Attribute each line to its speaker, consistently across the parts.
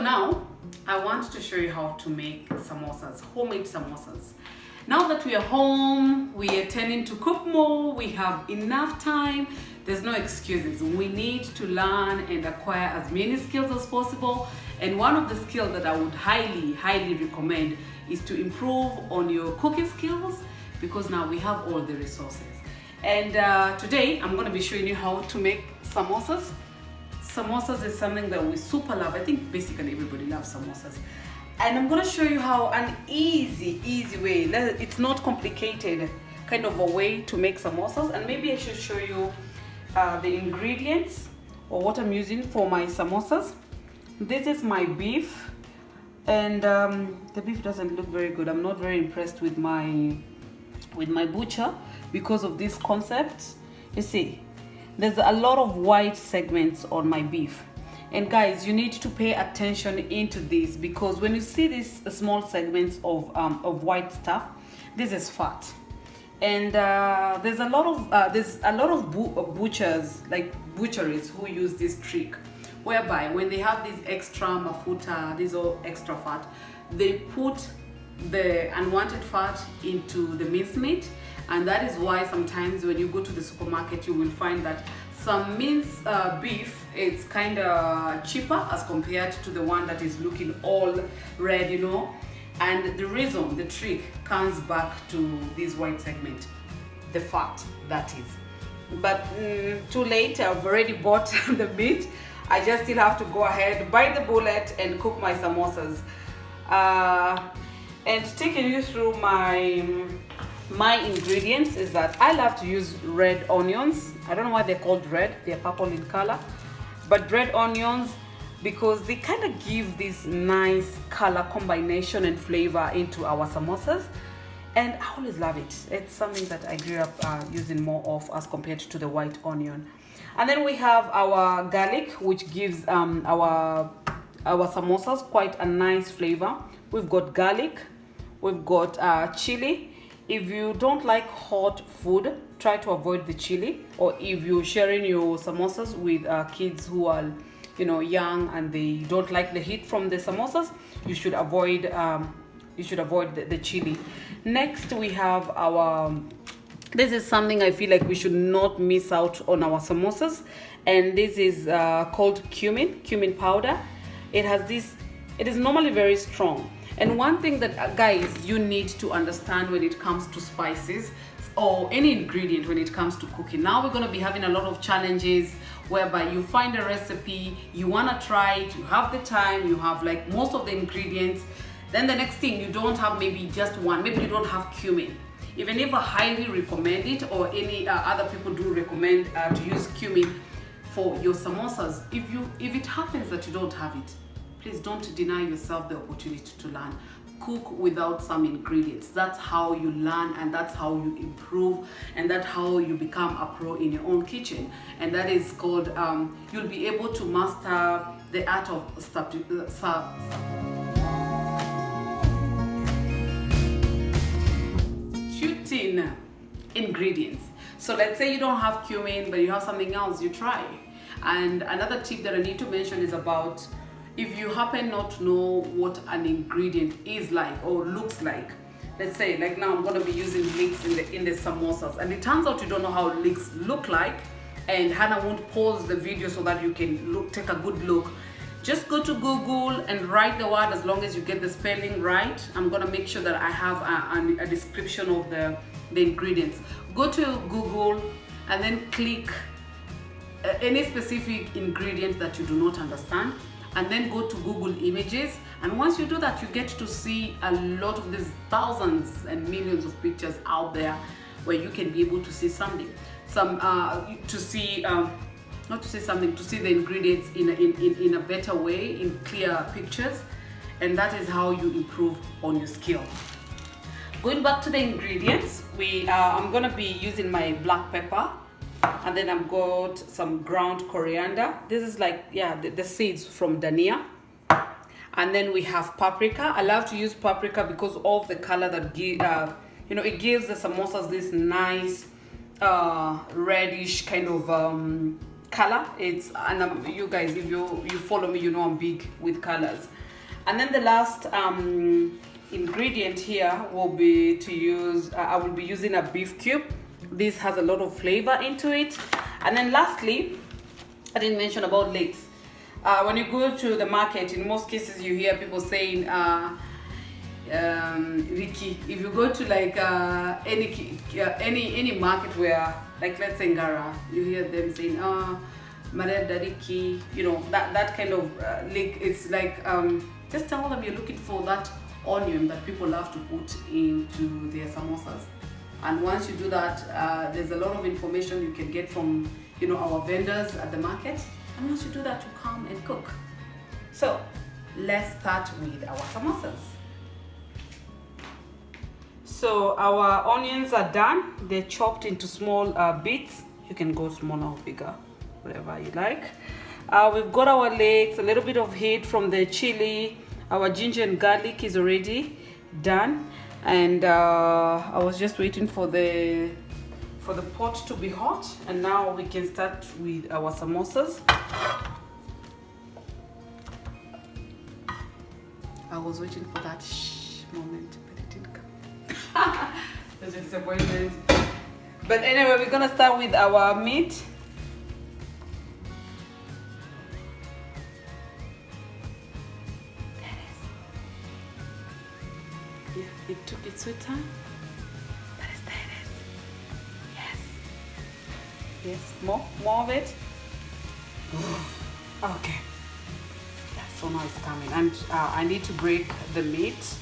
Speaker 1: So now I want to show you how to make samosas, homemade samosas. Now that we are home, we are tending to cook more, we have enough time, there's no excuses. We need to learn and acquire as many skills as possible. And one of the skills that I would highly recommend is to improve on your cooking skills, because now we have all the resources. And today I'm going to be showing you how to make samosas. Samosas is something that we super love. I think basically everybody loves samosas. And I'm going to show you how an easy way, it's not complicated, kind of a way to make samosas. And maybe I should show you the ingredients or what I'm using for my samosas. This is my beef, and the beef doesn't look very good. I'm not very impressed with my butcher because of this concept. You see, there's a lot of white segments on my beef, and guys, you need to pay attention into this, because when you see these small segments of white stuff, this is fat. And there's a lot of butchers, like butcheries, who use this trick, whereby when they have this extra mafuta, this all extra fat, they put the unwanted fat into the mincemeat. And that is why sometimes when you go to the supermarket, you will find that some minced beef, it's kind of cheaper as compared to the one that is looking all red, you know. And the reason, the trick, comes back to this white segment, the fat, that is. But too late, I've already bought the meat. I just still have to go ahead, bite the bullet, and cook my samosas. And taking you through my ingredients is that I love to use red onions. I don't know why they're called red, they're purple in color. But red onions, because they kind of give this nice color combination and flavor into our samosas. And I always love it. It's something that I grew up using more of as compared to the white onion. And then we have our garlic, which gives our samosas quite a nice flavor. We've got garlic, we've got chili. If you don't like hot food, try to avoid the chili. Or if you're sharing your samosas with kids who are, you know, young and they don't like the heat from the samosas, you should avoid the chili. Next, we have our. This is something I feel like we should not miss out on our samosas, and this is called cumin powder. It is normally very strong. And one thing that guys, you need to understand when it comes to spices or any ingredient when it comes to cooking. Now we're going to be having a lot of challenges whereby you find a recipe, you want to try it, you have the time, you have like most of the ingredients. Then the next thing, you don't have maybe just one, maybe you don't have cumin. Even if I highly recommend it, or any other people do recommend to use cumin for your samosas, if it happens that you don't have it, please don't deny yourself the opportunity to learn. Cook without some ingredients. That's how you learn, and that's how you improve, and that's how you become a pro in your own kitchen. And that is called, you'll be able to master the art of substituting ingredients. So let's say you don't have cumin, but you have something else, you try. And another tip that I need to mention is about, if you happen not to know what an ingredient is like or looks like. Let's say, like now I'm going to be using leeks in the samosas, and it turns out you don't know how leeks look like, and Hannah won't pause the video so that you can take a good look. Just go to Google and write the word, as long as you get the spelling right. I'm going to make sure that I have a description of the ingredients. Go to Google and then click any specific ingredient that you do not understand, and then go to Google Images. And once you do that, you get to see a lot of these thousands and millions of pictures out there where you can be able to see something, to see the ingredients in a better way, in clear pictures. And that is how you improve on your skill. Going back to the ingredients, I'm gonna be using my black pepper, and then I've got some ground coriander. This is like, the seeds from dania. And then we have paprika. I love to use paprika because of the color that it gives the samosas this nice reddish kind of color. It's, and you guys, if you follow me, you know I'm big with colors. And then the last ingredient here will be to use, I will be using a beef cube. This has a lot of flavor into it. And then lastly, I didn't mention about leeks. When you go to the market, in most cases you hear people saying Ricky, if you go to like any market where, like let's say Ngara, you hear them saying Mareda Ricky, you know, that kind of leek. It's like just tell them you're looking for that onion that people love to put into their samosas. And once you do that, there's a lot of information you can get from, you know, our vendors at the market. And once you do that, you come and cook. So let's start with our samosas. So our onions are done. They're chopped into small bits. You can go smaller or bigger, whatever you like. We've got our leeks, a little bit of heat from the chili. Our ginger and garlic is already done. And I was just waiting for the pot to be hot. And now we can start with our samosas. I was waiting for that moment, but it didn't come. Such a disappointment. But anyway, we're gonna start with our meat. Yeah, it took its sweet time. But it's there it is. Yes. Yes, more of it. Okay. Yeah, so now it's coming. And I need to break the meat.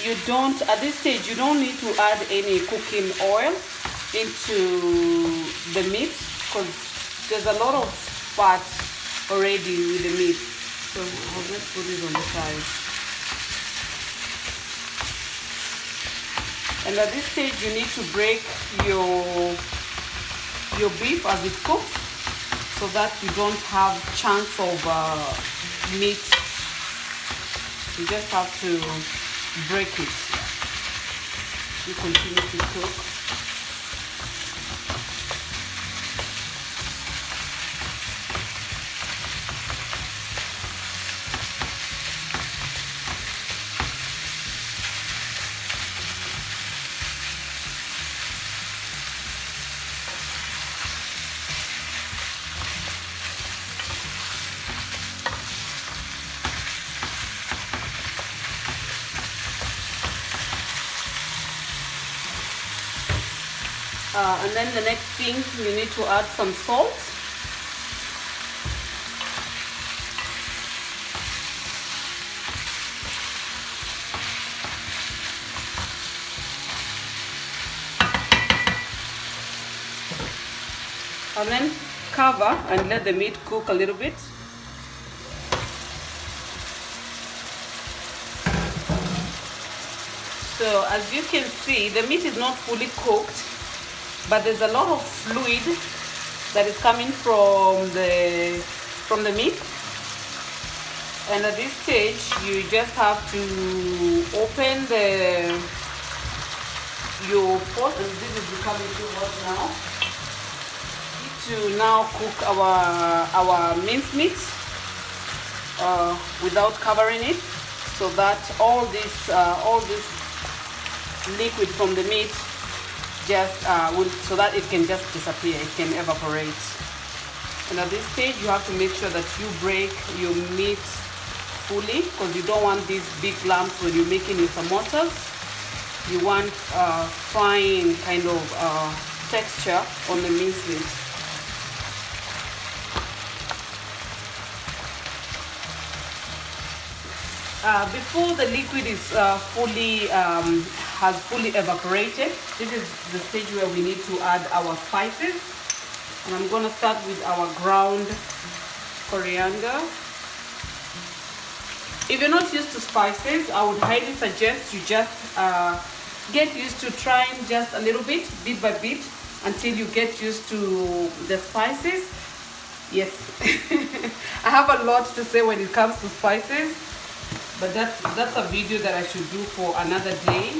Speaker 1: You don't, at this stage, you don't need to add any cooking oil into the meat because there's a lot of fat already with the meat. So I'll just put it on the side. And at this stage, you need to break your beef as it cooks so that you don't have chunks of meat. You just have to break it. You continue to cook. And then the next thing, you need to add some salt. And then cover and let the meat cook a little bit. So as you can see, the meat is not fully cooked, but there's a lot of fluid that is coming from the meat. And at this stage, you just have to open your pot, and this is becoming too hot now. To now cook our mincemeat without covering it, so that all this liquid from the meat just so that it can just disappear, it can evaporate. And at this stage, you have to make sure that you break your meat fully, because you don't want these big lumps when you're making your samosas. You want fine kind of texture on the mincemeat. Before the liquid is has fully evaporated, this is the stage where we need to add our spices. And I'm going to start with our ground coriander. If you're not used to spices, I would highly suggest you just get used to trying just a little bit by bit, until you get used to the spices. Yes, I have a lot to say when it comes to spices, but that's a video that I should do for another day.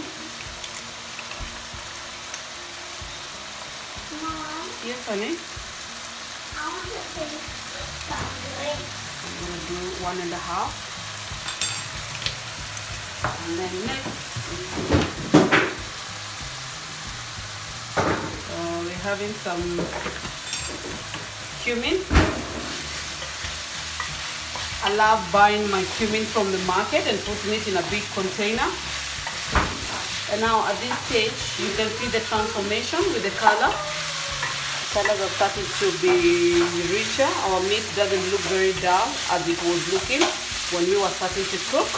Speaker 2: Mom,
Speaker 1: Yes, honey.
Speaker 2: I want to taste something.
Speaker 1: I'm gonna do 1.5, and then next we're having some cumin. I love buying my cumin from the market and putting it in a big container. And now at this stage, you can see the transformation with the color. Colors are starting to be richer. Our meat doesn't look very dull as it was looking when we were starting to cook.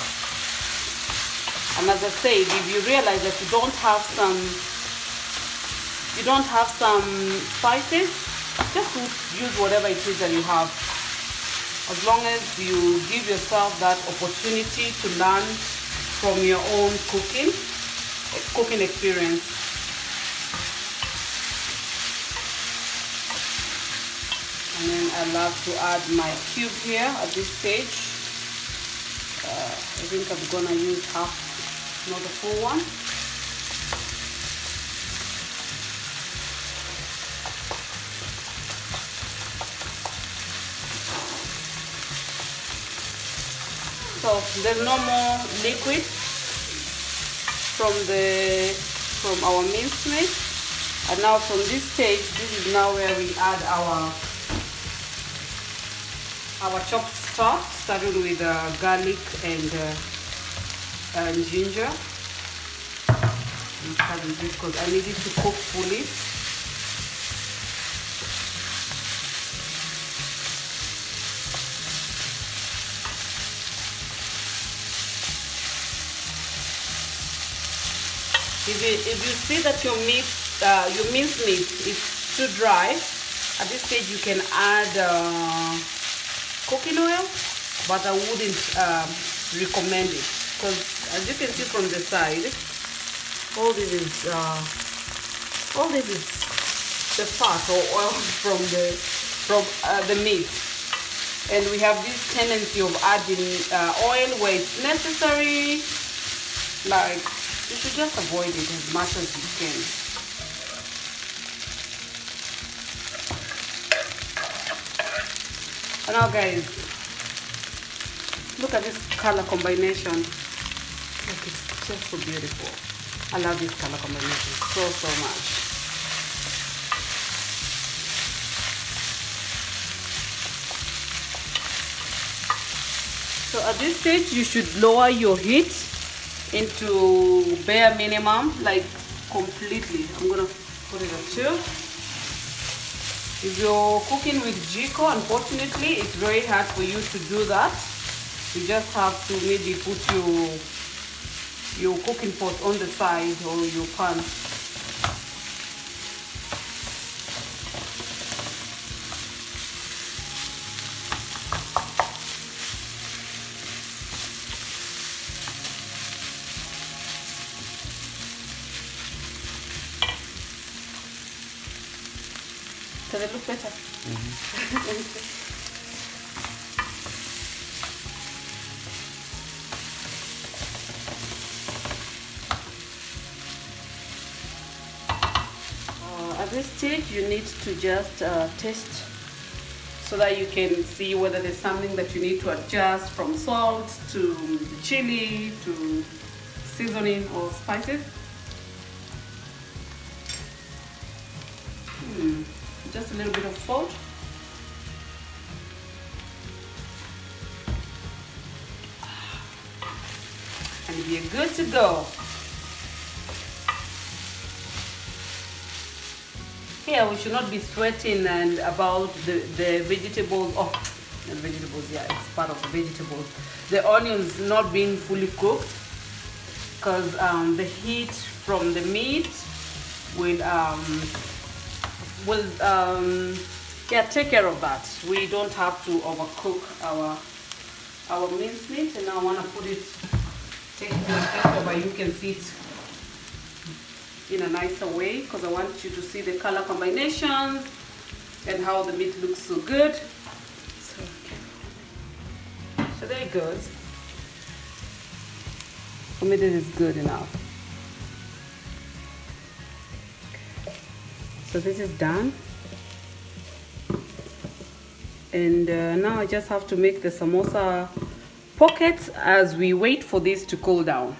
Speaker 1: And as I said, if you realize that you don't have some spices, just use whatever it is that you have. As long as you give yourself that opportunity to learn from your own cooking experience. And then I love to add my cube here at this stage. I think I'm gonna use half, not the full one. So there's no more liquid from our mincemeat. And now from this stage, this is now where we add our chopped stuff, starting with garlic and ginger. I'm starting this because I need it to cook fully. If you see that your minced meat is too dry, at this stage you can add cooking oil, but I wouldn't recommend it, because as you can see from the side, all this is the fat or oil from the meat, and we have this tendency of adding oil where it's necessary. Like, you should just avoid it as much as you can. And now guys, look at this color combination. Look, it's just so beautiful. I love this color combination so much. So at this stage you should lower your heat into bare minimum, like completely. I'm gonna put it at 2. If you're cooking with Jiko, unfortunately it's very hard for you to do that. You just have to maybe put your cooking pot on the side or your pan. Does it look better? At this stage, you need to just taste so that you can see whether there's something that you need to adjust, from salt to chili to seasoning or spices. Just a little bit of salt. And we're good to go. Here we should not be sweating and about the vegetables. Oh, the vegetables, yeah, it's part of the vegetables. The onions not being fully cooked, because the heat from the meat will take care of that. We don't have to overcook our mincemeat, and now I want to put it, take it to a place where you can see it in a nicer way, because I want you to see the color combinations and how the meat looks so good. So there it goes. For me, this is good enough. So this is done. And now I just have to make the samosa pockets as we wait for this to cool down.